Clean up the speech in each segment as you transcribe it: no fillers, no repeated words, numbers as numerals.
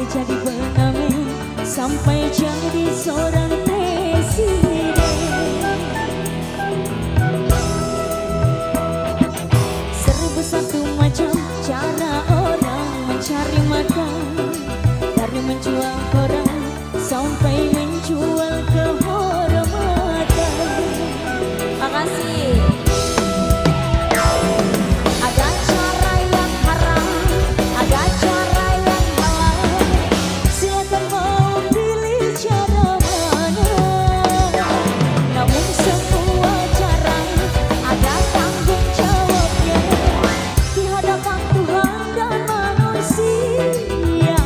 jadi pengamen sampai jadi seorang presiden. Seribu satu macam cara orang mencari makan, dari menjual koran sampai menjual kehormatan. Makasih. Ada cara yang haram, ada cara yang halal. Silakan mau pilih cara mana. Namun semua cara ada tanggung jawabnya di hadapan Tuhan dan manusia.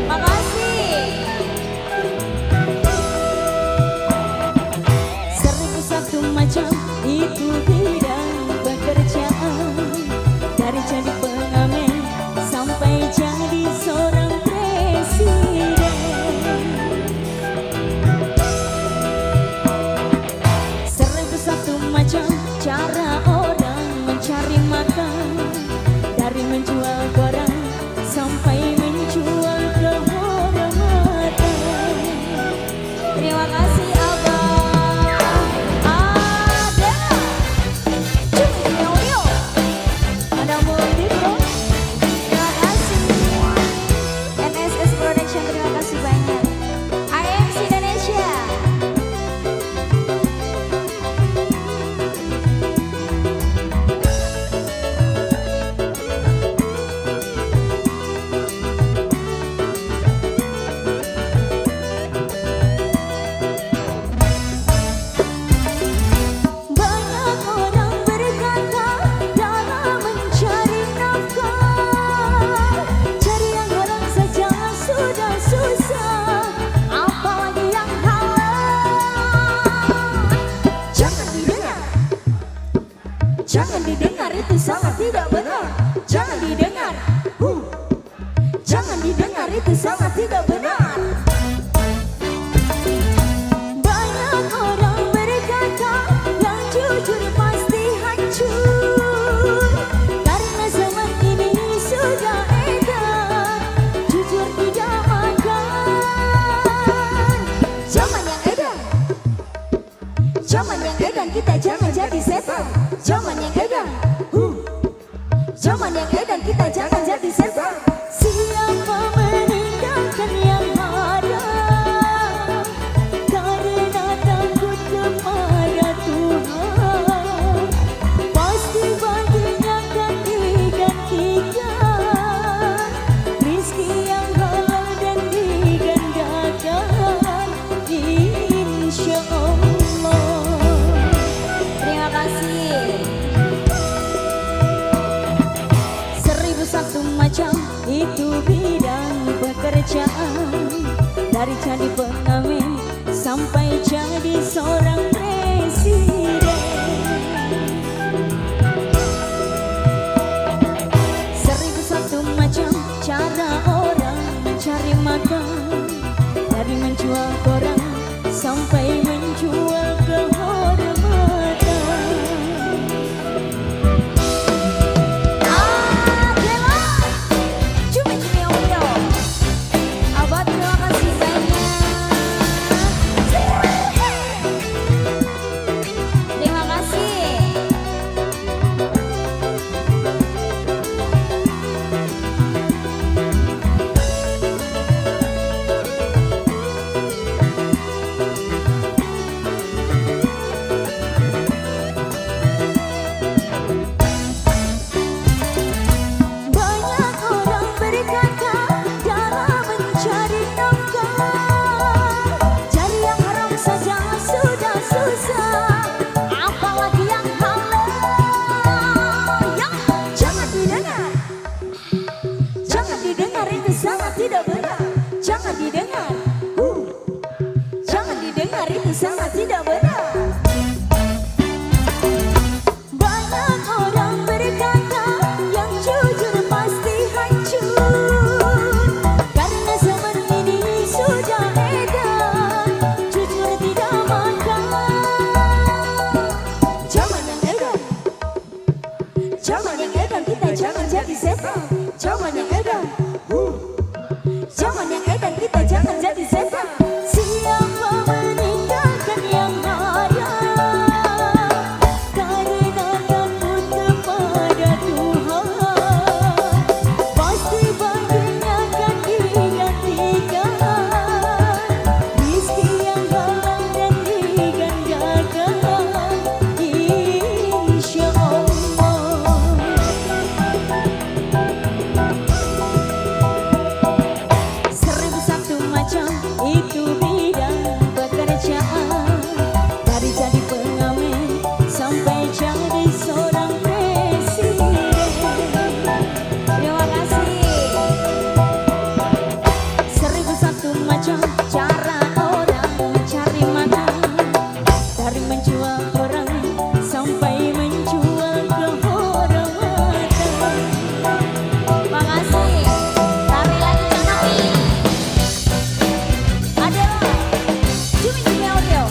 Makasih. Seribu satu macam itu bidang pekerjaan, dari jadi pengamen sampai jadi seorang presiden. Seribu satu macam cara orang mencari makan, dari menjual koran sampai menjual kehormatan. Terima kasih Abang. Ada Cumi Audio, ada Multi Bro. Terima kasih NSS Production, terima kasih banyak. IMC Indonesia. Banyak orang berkata dalam mencari nafkah, cari yang haram saja sudah susah, apalagi yang halal. Jangan didengar, jangan didengar, itu sangat tidak benar. Jangan didengar, jangan didengar, itu sangat tidak benar. Banyak orang berkata yang jujur pasti hancur, karena zaman ini sudah edan, jujur tidak makan. Zaman yang edan, zaman yang edan, kita jangan jadi setan. Zaman yang edan, zaman yang edan, kita jangan jadi setan. Siapa meninggalkan yang haram karena takut kepada Tuhan, pasti baginya akan digantikan rizki yang halal dan digandakan, insya Allah. Terima kasih. Seribu satu macam itu bidang pekerjaan, dari jadi pengamen sampai jadi seorang presiden. Seribu satu macam cara orang mencari makan, dari menjual koran sampai menjual kehormatan. Adela Cumi Audio. Abah terima kasih banyak. dari menjual orang sampai menjual kehormatan. Makasih. Tarik lagi Cangati. Adela. Cumi audio.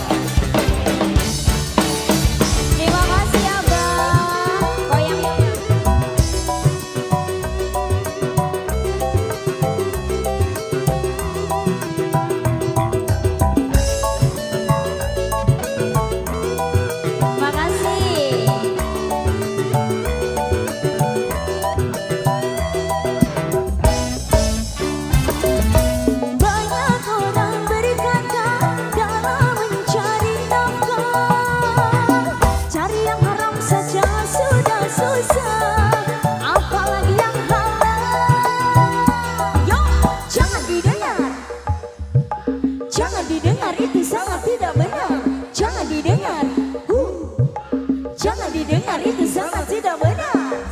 Terima kasih Abang. Goyang. Jangan didengar, itu sangat tidak benar. Jangan didengar, jangan didengar, itu sangat tidak benar.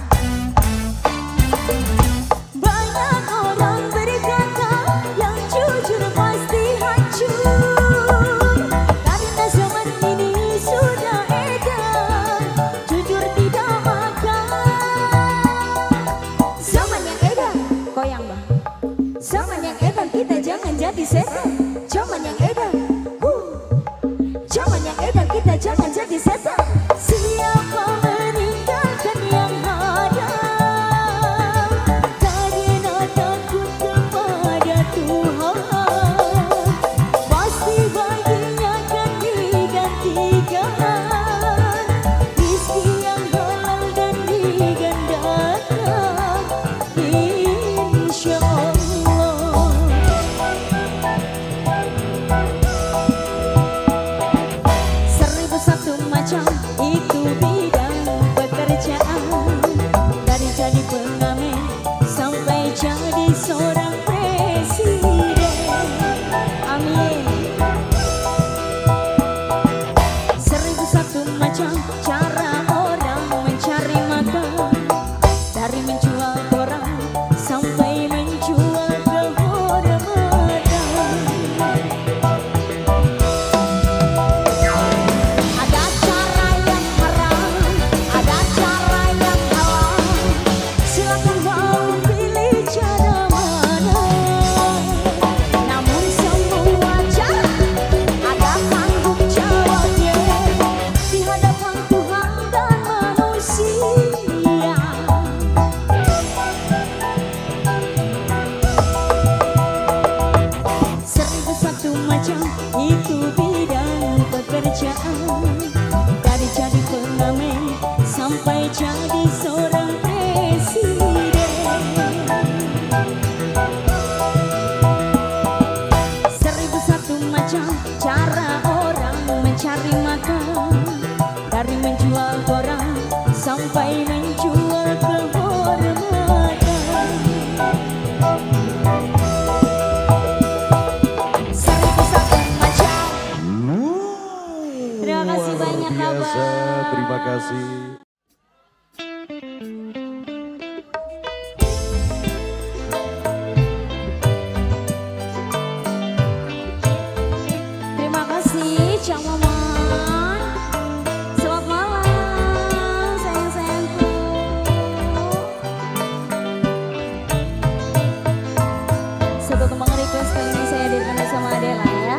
Banyak orang berkata yang jujur pasti hancur, karena zaman ini sudah edan, jujur tidak makan. Zaman yang edan, goyang bang. Zaman yang edan, kita jangan jadi setan. Zaman yang edan, zaman yang edan, kita jangan jadi setan. Siapa meninggalkan yang ada karena takut kepada Tuhan, pasti baginya akan digantikan rizki yang halal dan digandakan, insya Allah. Itu bidang pekerjaan, dari jadi pengamen sampai jadi seorang presiden. Amin. 1001 macam cara orang mencari makan, dari menjual orang sampai menjual kehormatan. Itu bidang pekerjaan, dari jadi pengamen sampai jadi seorang presiden. 1001 macam cara orang mencari makan, dari menjual orang sampai menjual kehormatan. Terima kasih banyak Abang. Terima kasih. Terima kasih Cang Maman. Selamat malam sayang-sayangku. Satu kembang request kali ini saya hadirkan bersama Adela ya.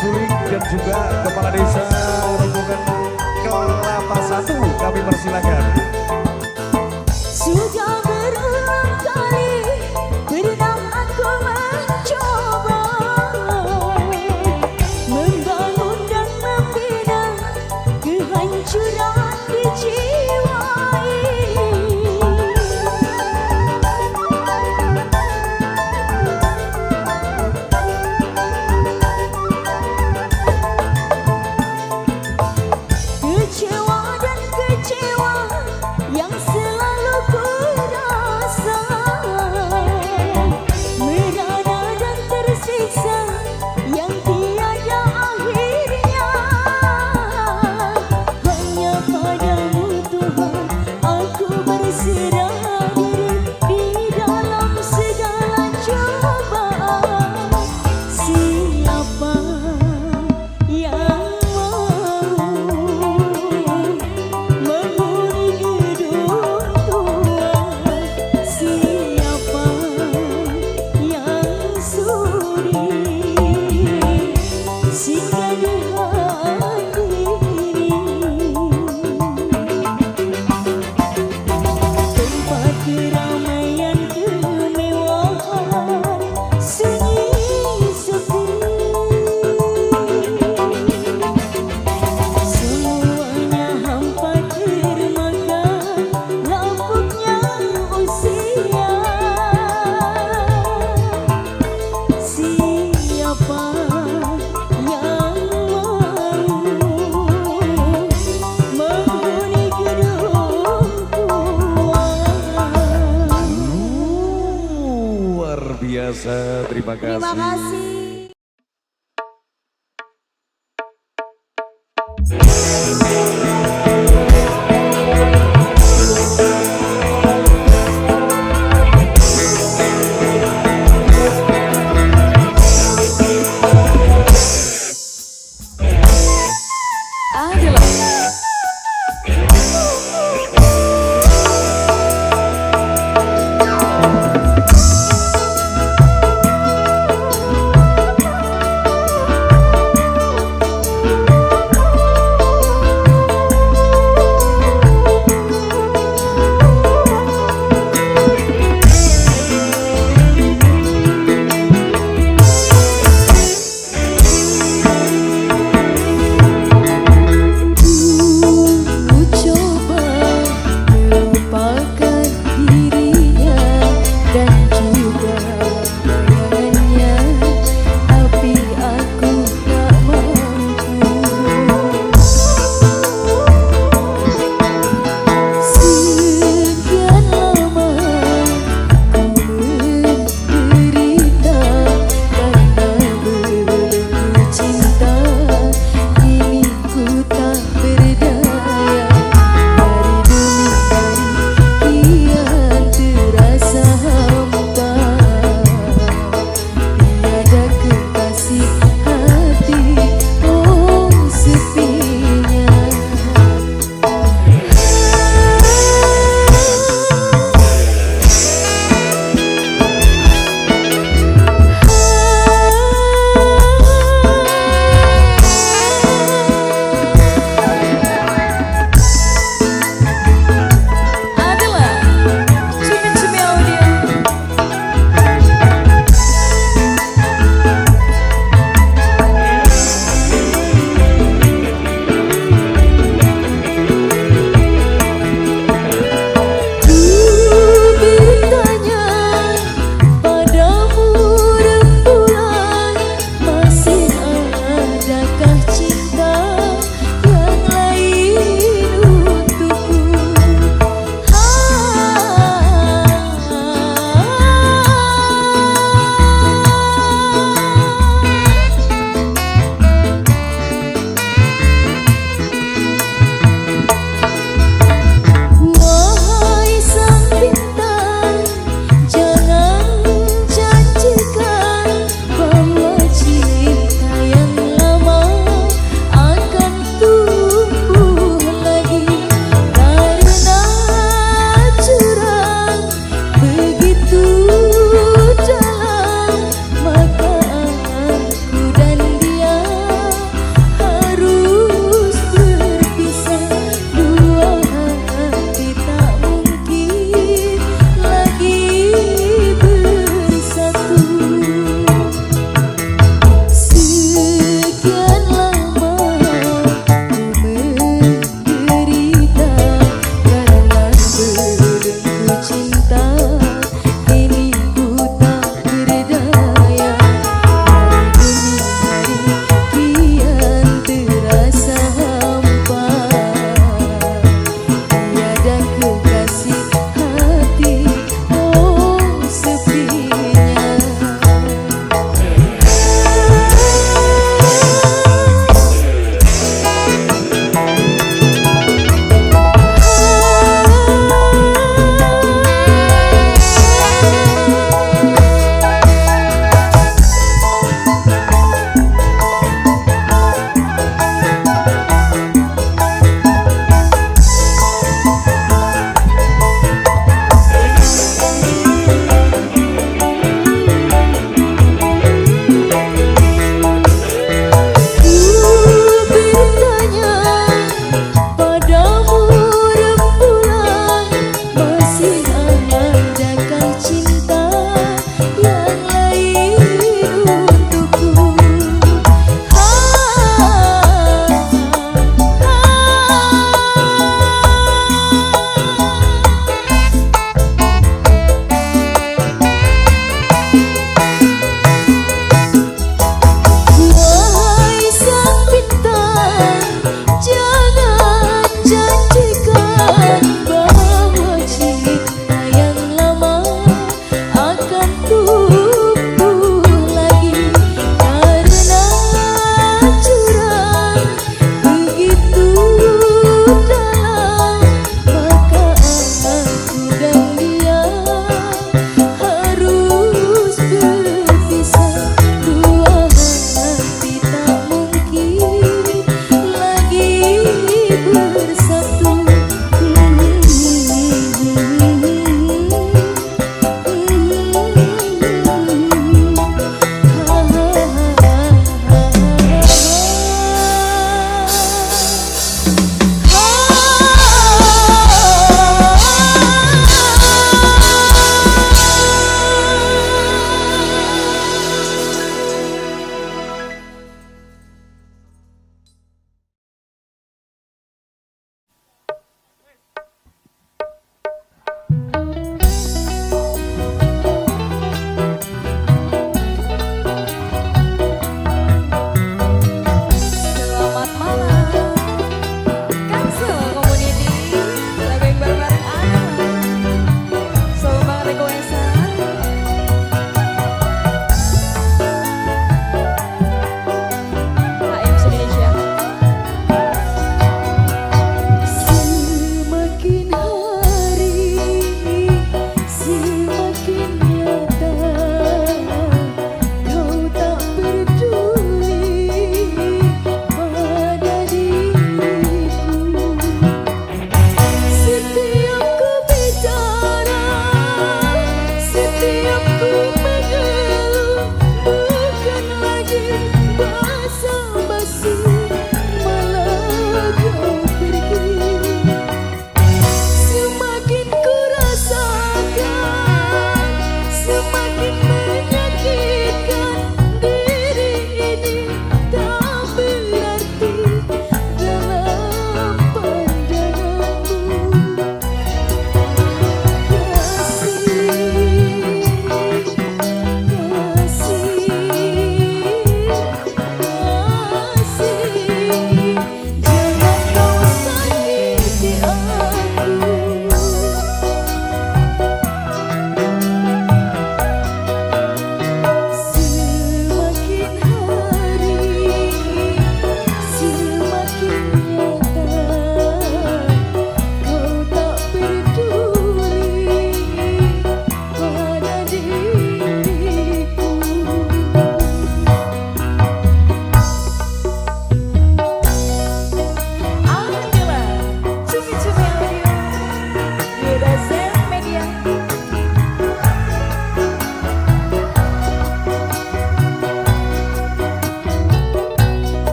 Guling dan juga Kepala Desa rombongan Kelapa Satu, kami persilakan. Sudah berulang kali pernah aku mencoba membangun dan membina kehancuran di jiwa ini. Kecewa dan kecewa yang selalu ku rasa, merana dan tersiksa yang tiada akhirnya. Hanya padamu Tuhan aku berserah diri di dalam segala cobaan. Siapa yang menghuni gedung tua? Siapa yang sudi singgah di hati ini? Tempat keramaian kemewahan sunyi sepi, semuanya hampa termakan lapuknya usia. Siapa yang menghuni gedung tua? Luar biasa, terima kasih. Terima kasih.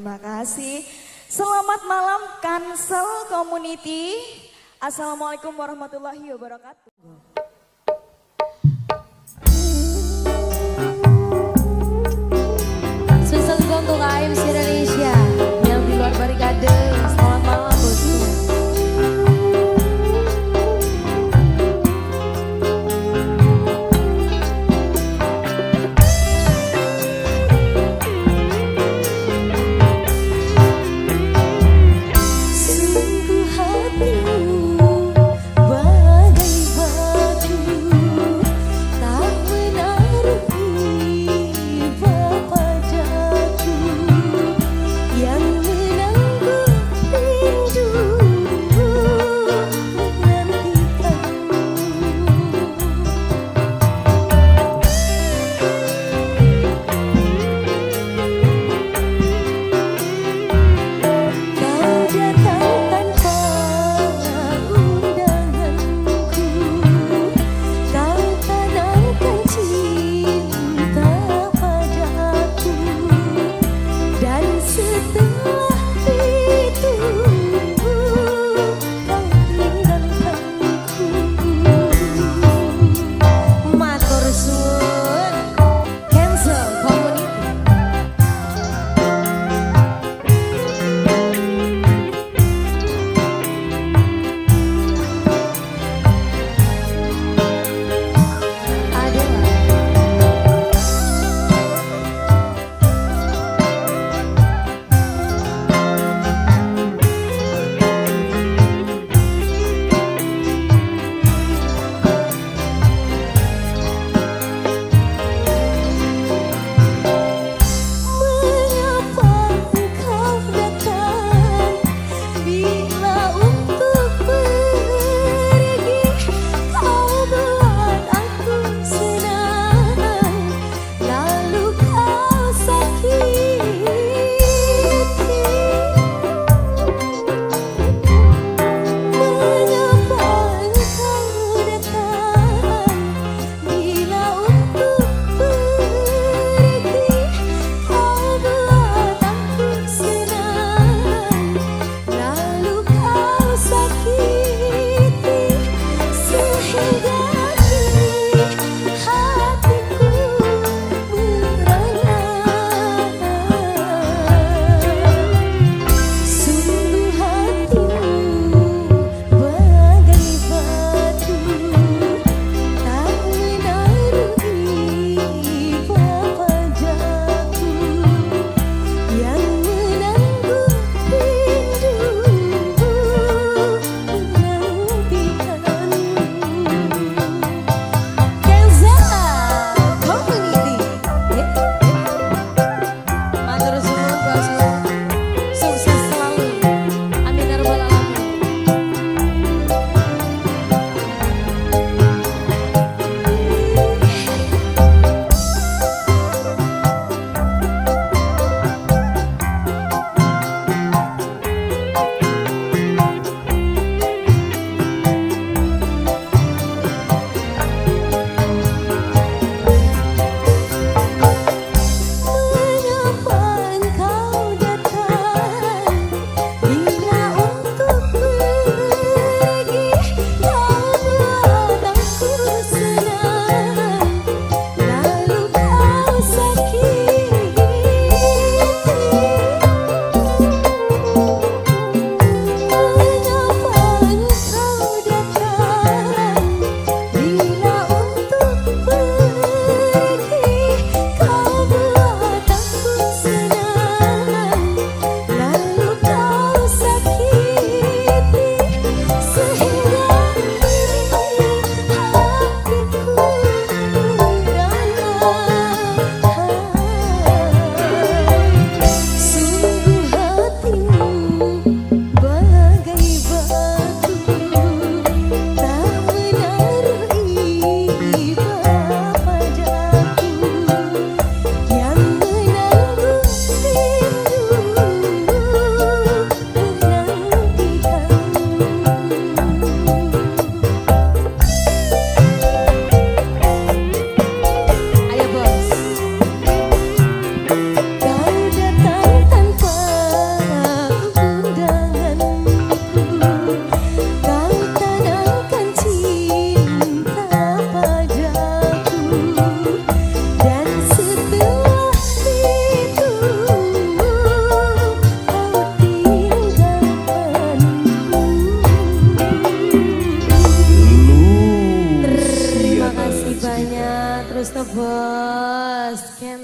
Terima kasih. Selamat malam Cancel Community. Assalamualaikum warahmatullahi wabarakatuh. Spesial juga untuk AMC Indonesia yang di luar barikade. Selamat malam bosku.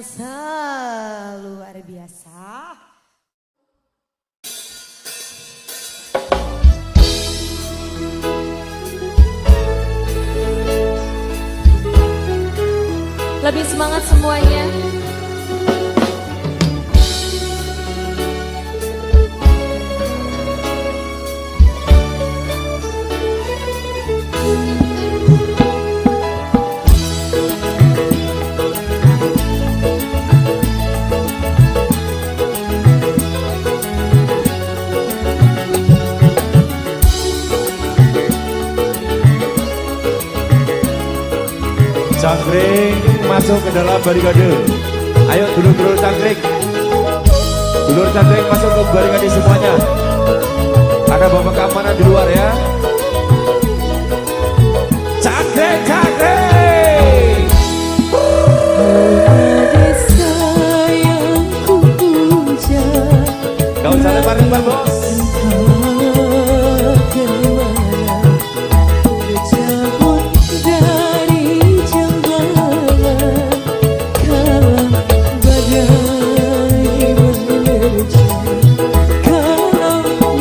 luar biasa. Lebih semangat semuanya. Cangkring masuk ke dalam barikade. Ayo dulur-dulur cangkring. Dulur cangkring masuk ke barikade semuanya. Ada bapak keamanan di luar ya. Cangkring, cangkring. Gak usah lebar-lebar bos.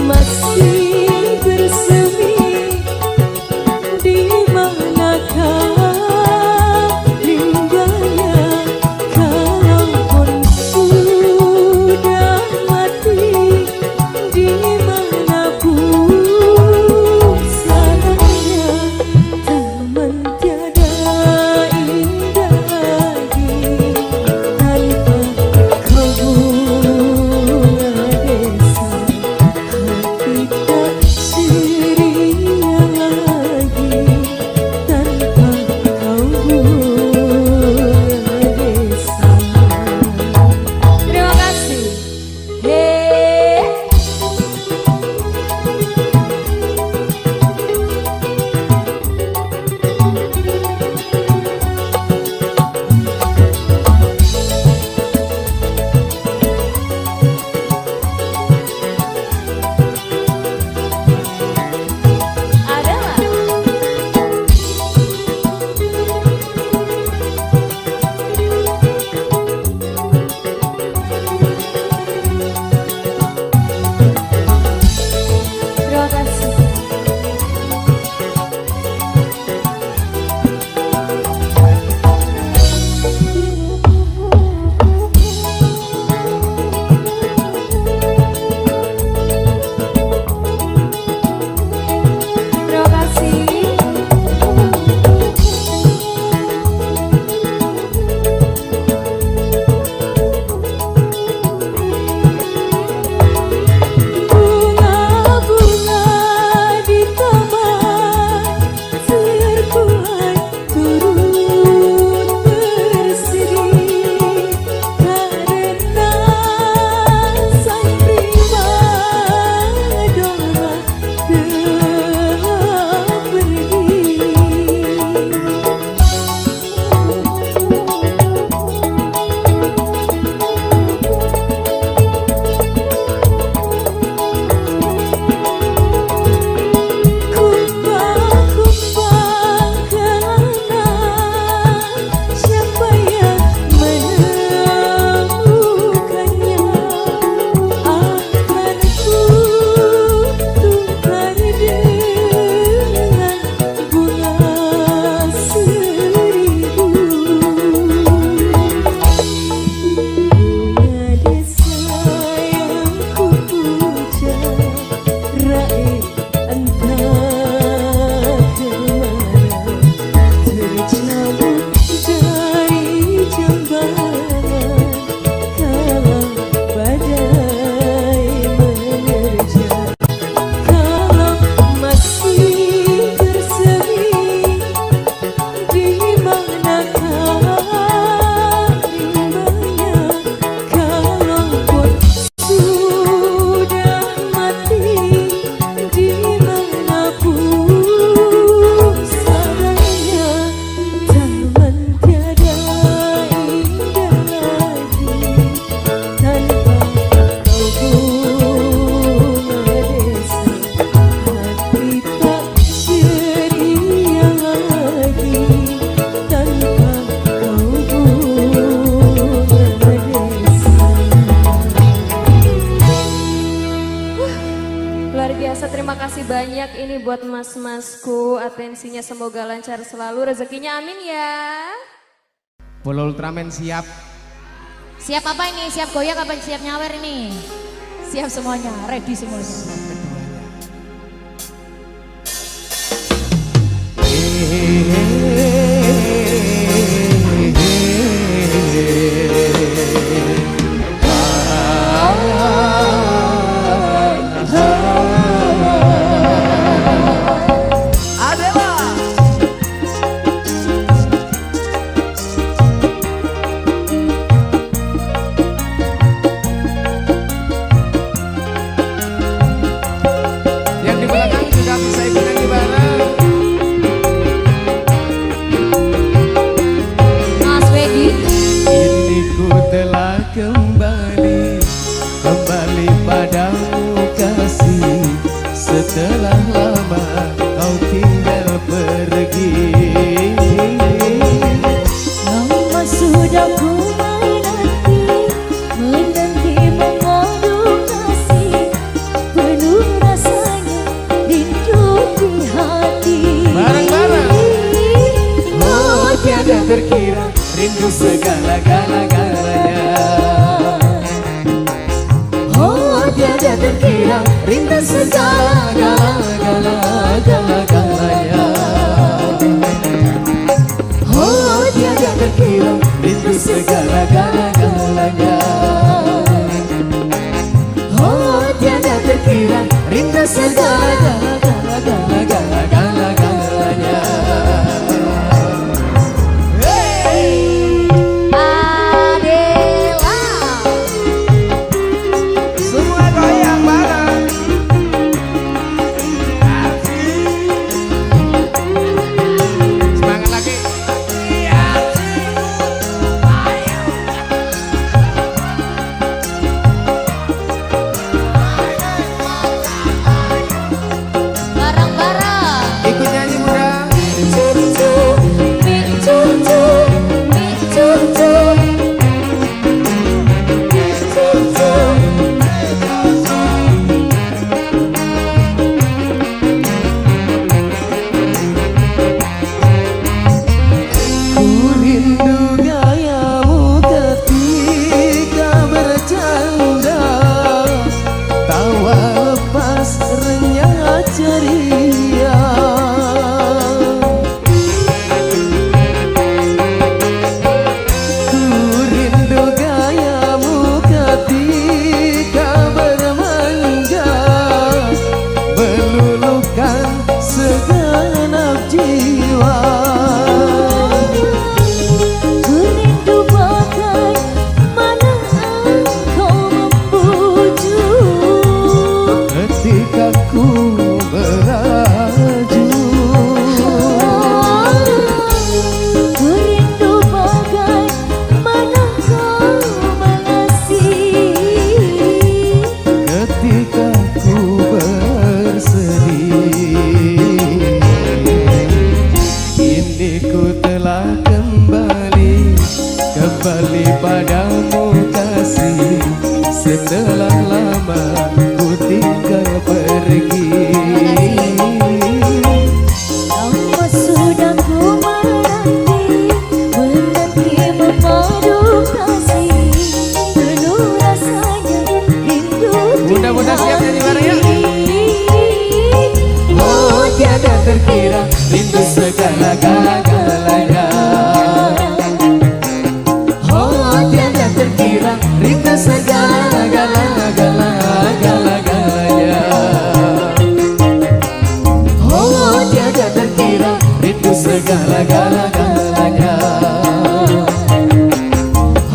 Masih bersemi buat mas-masku, atensinya semoga lancar selalu, rezekinya amin ya. Bola Ultraman siap. Siap apa ini? Siap goyang apa siap nyawer ini? Siap semuanya, ready semuanya. Kembali padamu kasih, setelah lama kau tinggal pergi. Lama sudah ku menanti mengadu kasih, penuh rasanya rindu di hati. Bareng-bareng. Oh tiada terkira rindu segala-galanya. Tiada terkira rindu segala-galanya. Oh tiada terkira rindu segala-galanya. Oh tiada terkira rindu segala-galanya. Kembali padamu kasih, setelah lama ku tinggal pergi. Lama sudah ku menanti memadu kasih, penuh rasanya rindu. Mudah-mudahan siap nyanyi bareng ya. Oh tiada terkira rindu segala-galanya. Rindu segala-galanya. Oh tiada terkira rindu segala-galanya.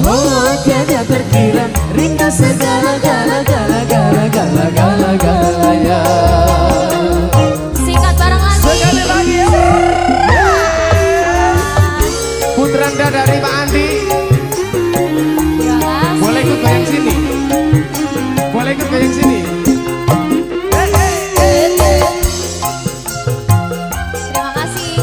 Oh tiada terkira rindu segala-galanya. Singkat bareng lagi. Sekali lagi ya. Putranda dari Pak Andi. Boleh ikut goyang sini. Boleh ikut goyang sini. Terima kasih.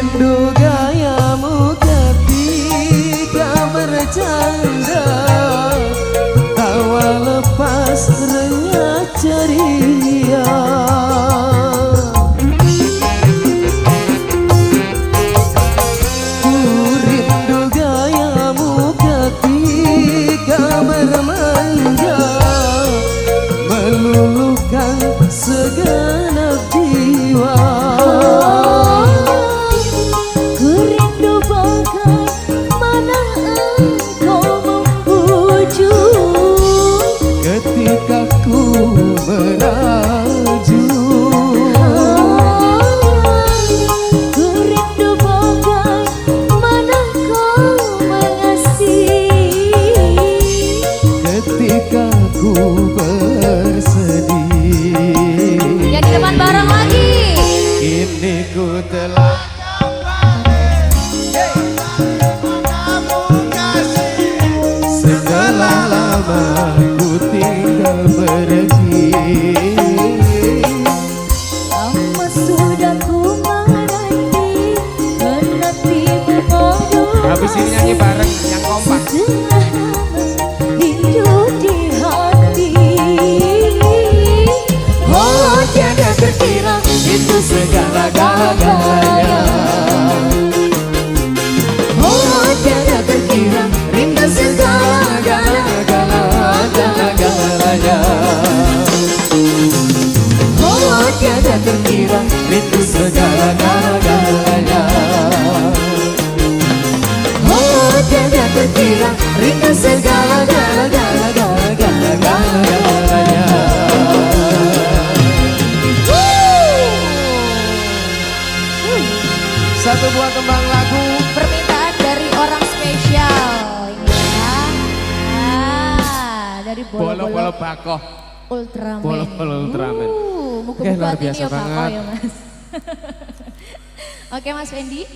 rindu gayamu ketika bercanda, tawa lepas renyah ceria. Ku rindu gayamu ketika bermanja, meluluhkan segenap jiwa. Ku rindu bagaimana engkau membujuk Ketika ku melaju, ku rindu bagaimana kau mengasihi ketika ku bersedih. Ya di depan bareng lagi. Kini ku telah setelah lama ku tinggal pergi. lama sudah ku menanti memadu. Habis ini nyanyi bareng yang kompak. Sudah lama hidup di hati. Oh tiada terkira itu segala-galanya. Oh tiada terkira rindu segala-galanya. Oh tiada terkira rindu segala-galanya. Oh tiada terkira rindu segala-galanya. Satu buah kembang lagu. Permintaan dari orang spesial. Ini ya. Dari Bolo-bolo bola-bola bakoh. Ultraman. Bola-bola Ultraman. Muka-muka Oke, luar ini biasa ya bakoh banget. ya Mas. Oke Mas Fendi.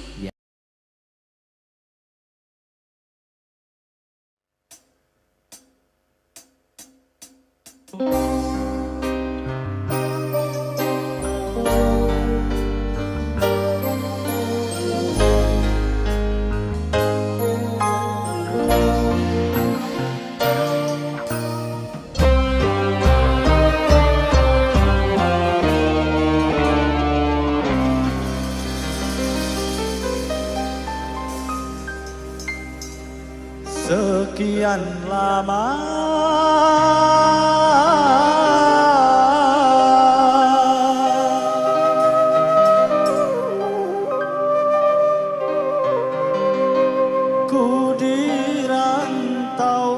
Sekian lama ku dirantau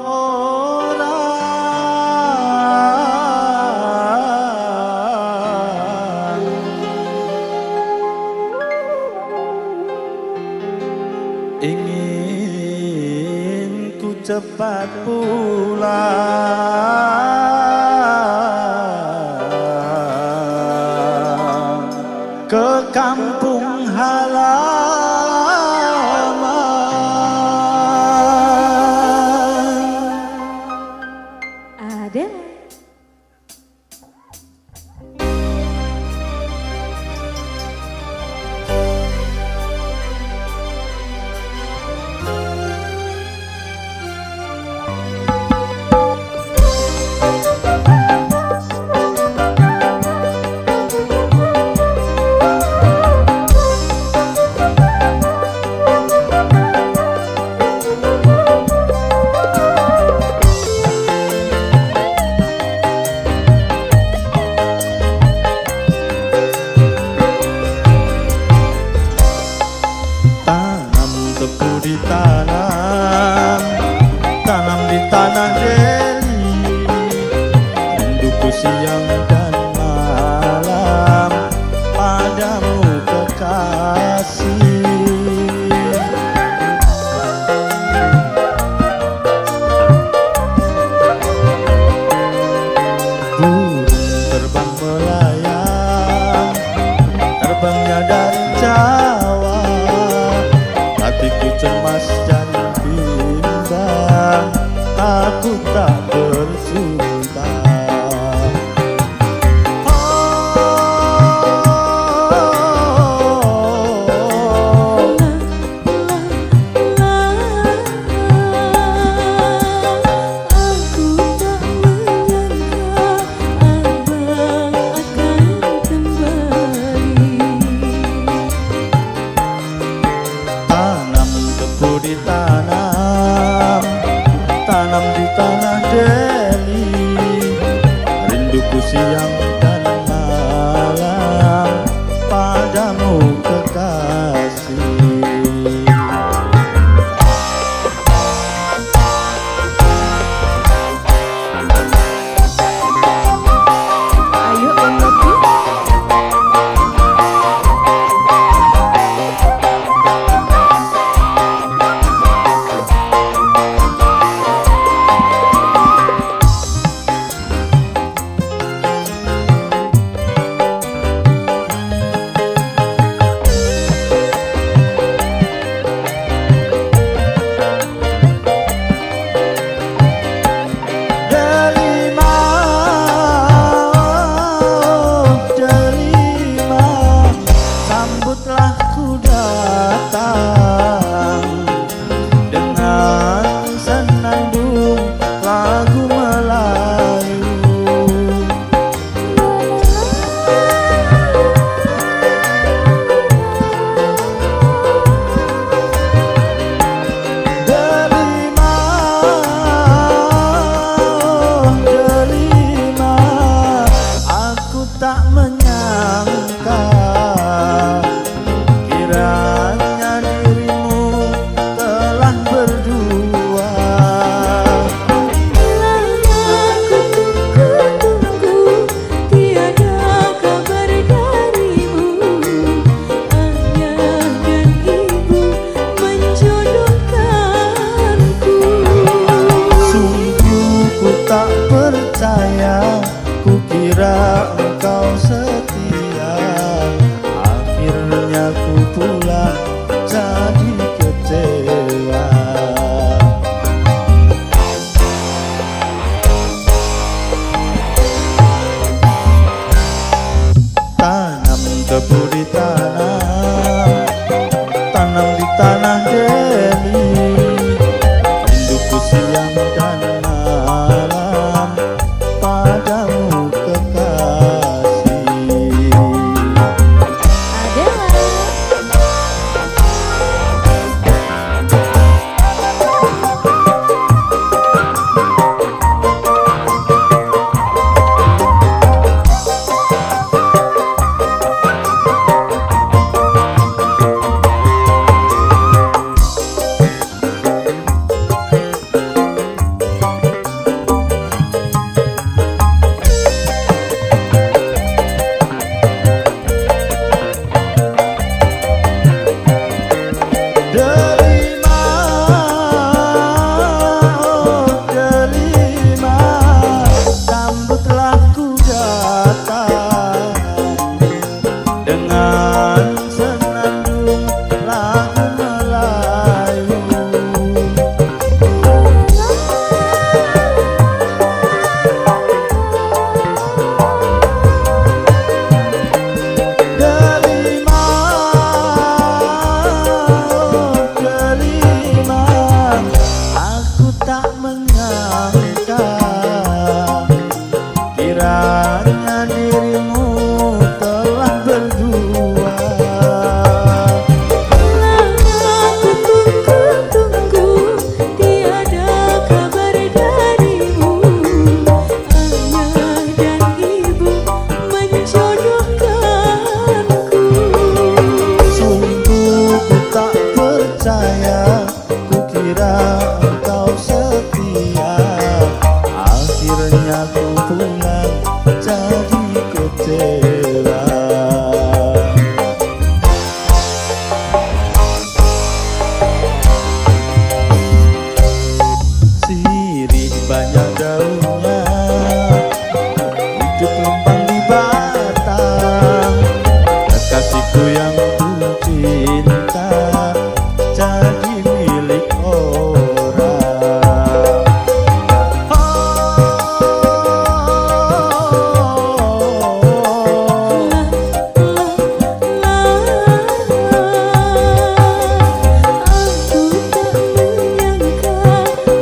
orang, ingin ku cepat pulang ke kampung halaman. Ada lagu Melayu. Delima, delima, aku tak menyangka kiranya dirimu telah berdua. Aku tunggu-tunggu tiada kabar darimu. Ayah dan ibu menjodohkanku. Sungguh ku tak percaya, ku kira engkau setia. Akhirnya ku pulang jadi kecewa. Sirih banyak daunnya, hidup numpang di batang. Kekasihku yang ku cinta jadi milik orang. Aku tak menyangka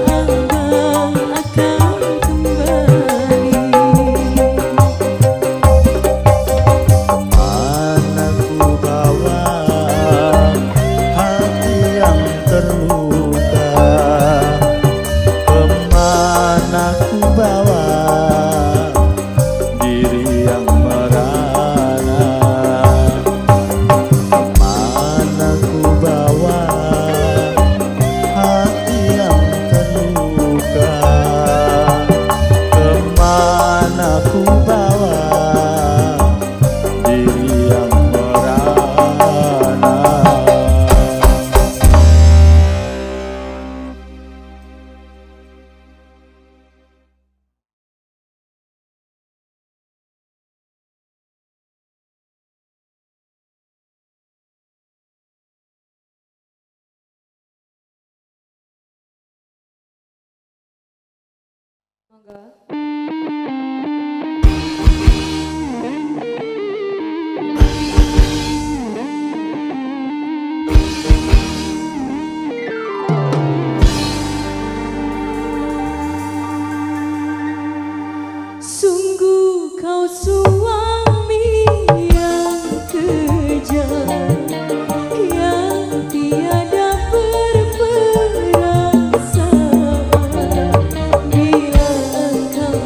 abang akan kembali. Kemana ku bawa hati yang terluka? Kemana ku bawa diri yang merana? Kemana ku bawa hati yang terluka? Kemana ku bawa diri yang merana? Sungguh kau suami yang kejam, yang tiada berperasaan. Bila engkau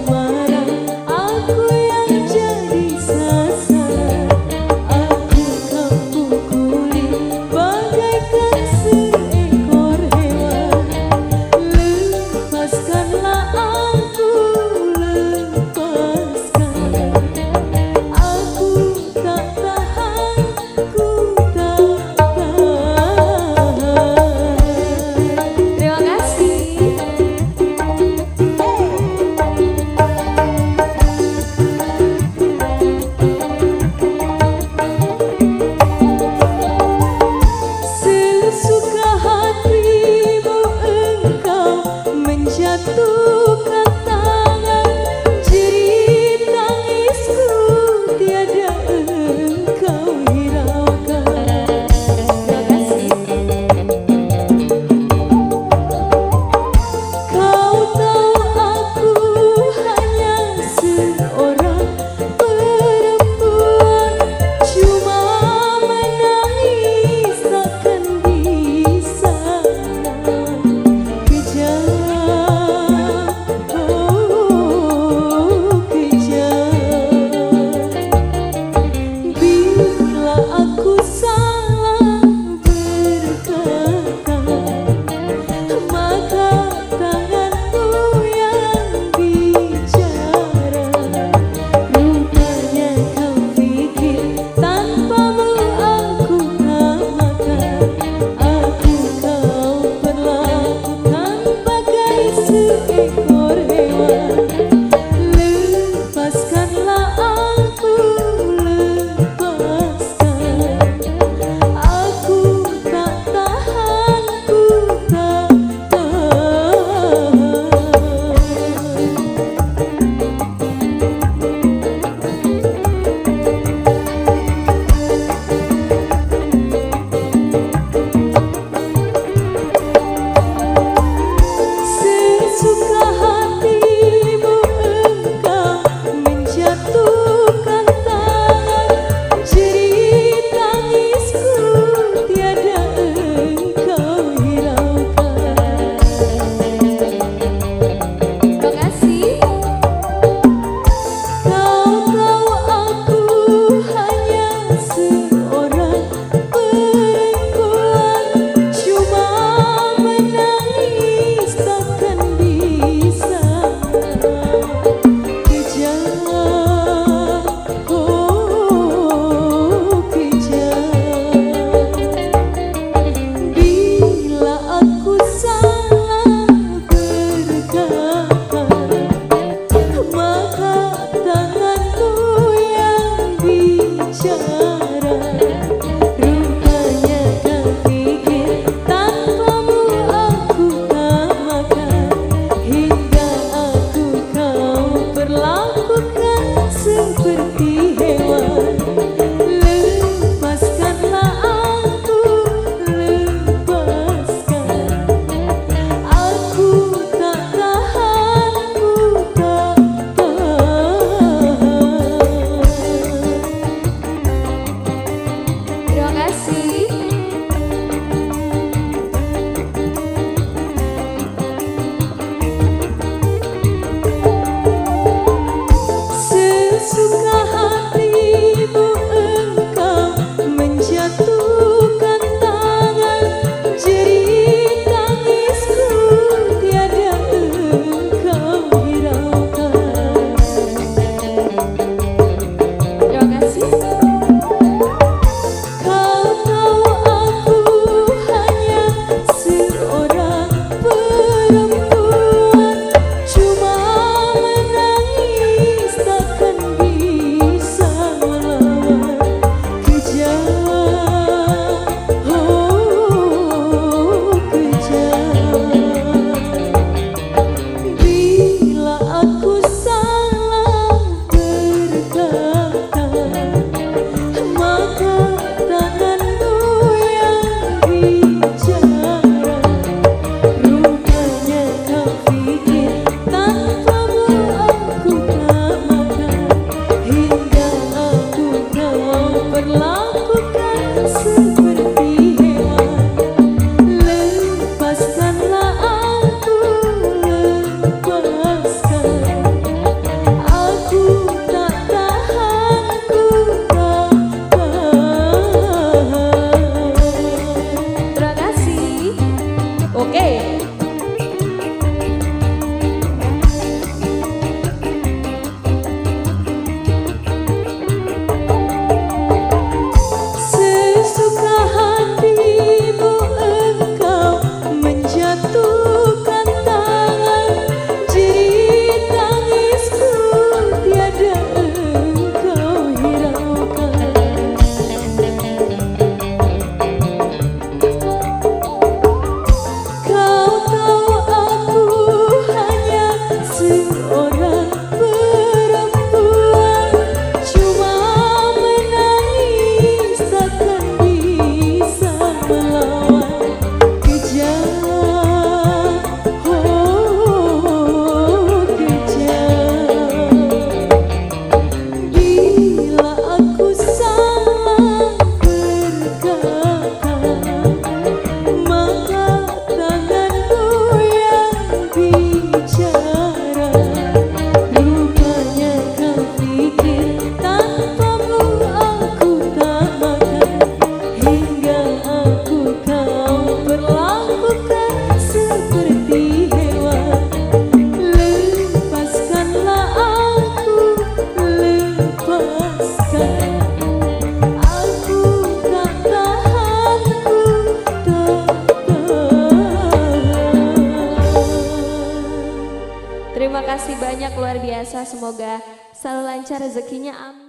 banyak luar biasa. Semoga selalu lancar rezekinya. Amin.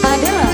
Adalah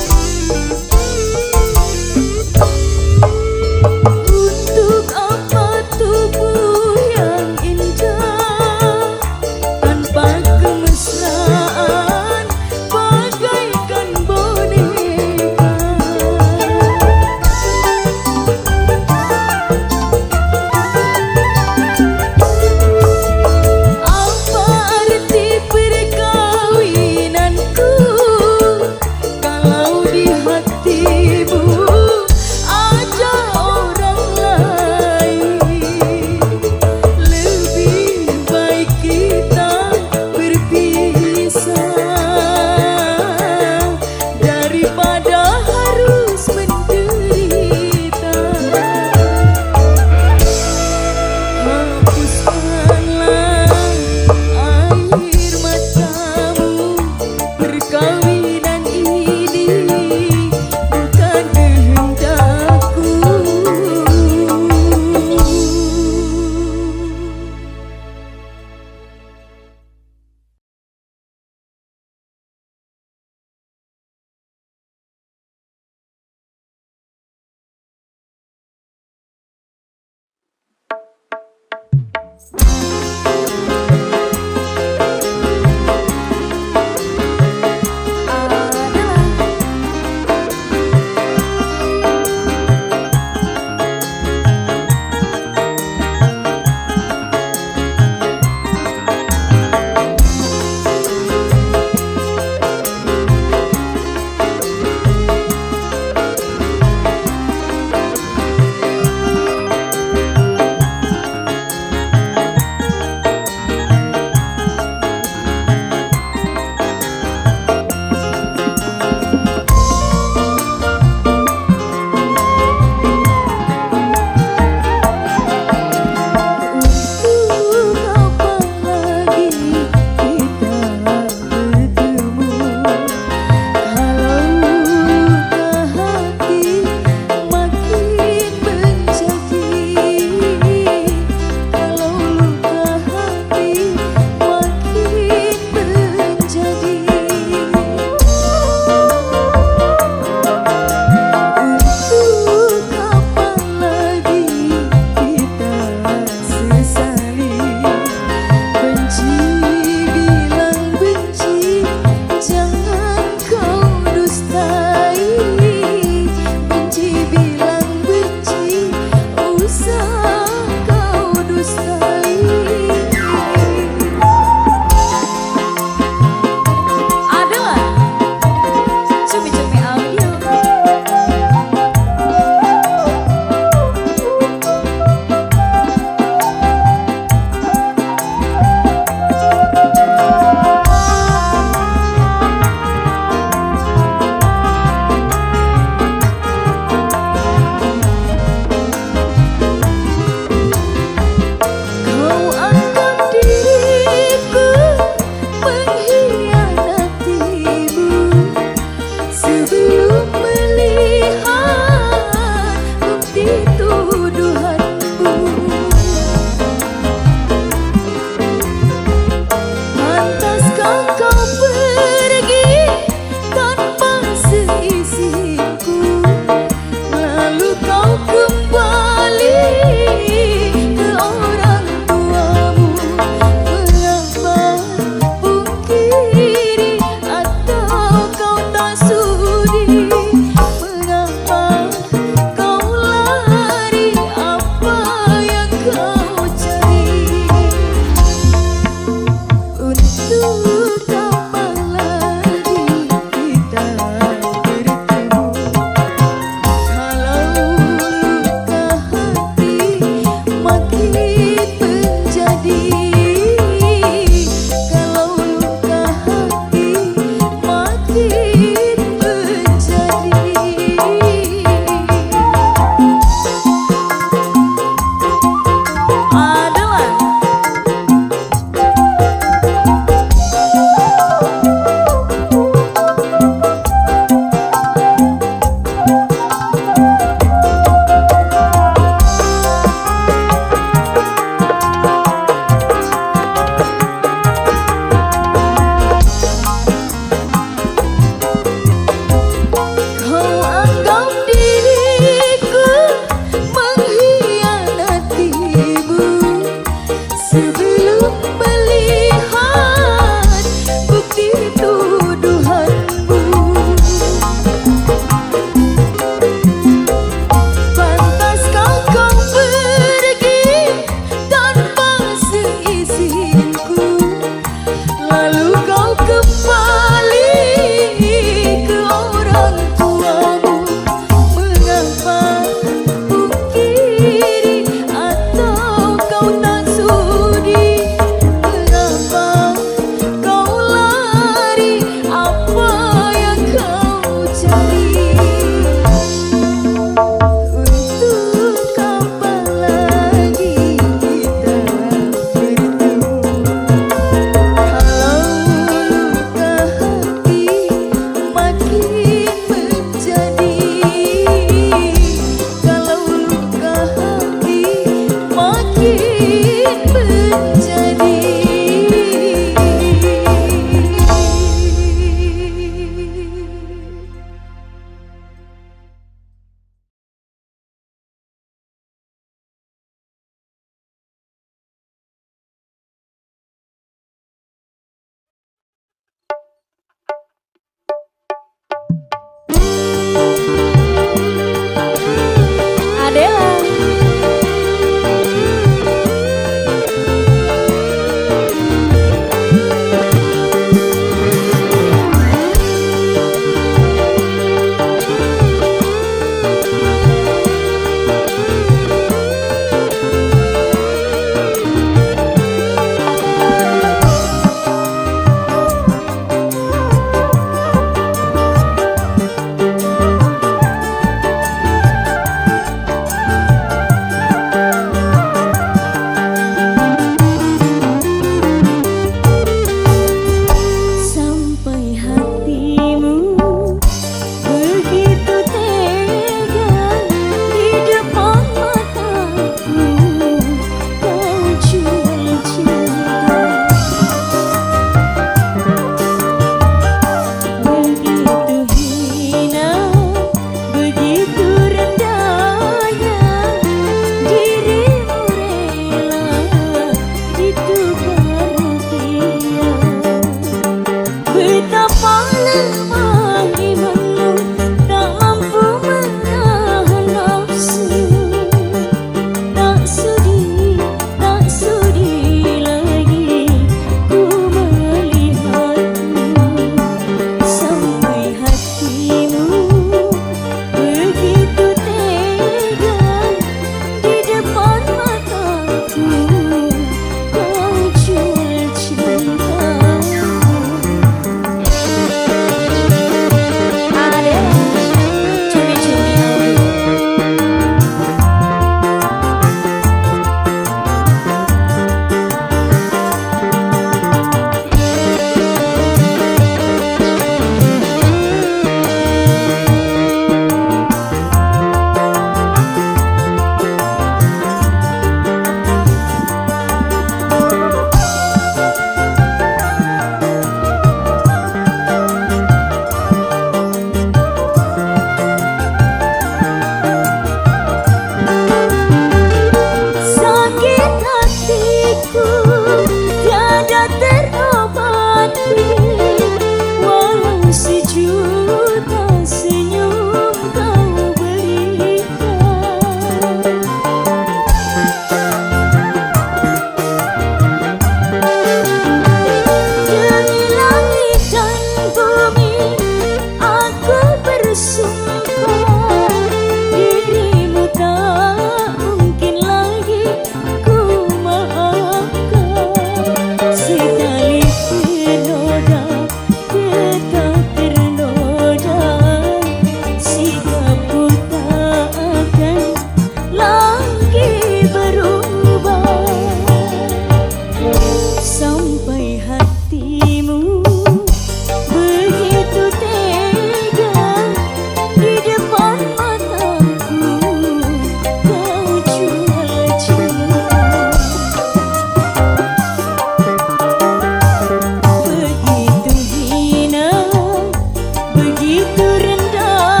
begitu rendah.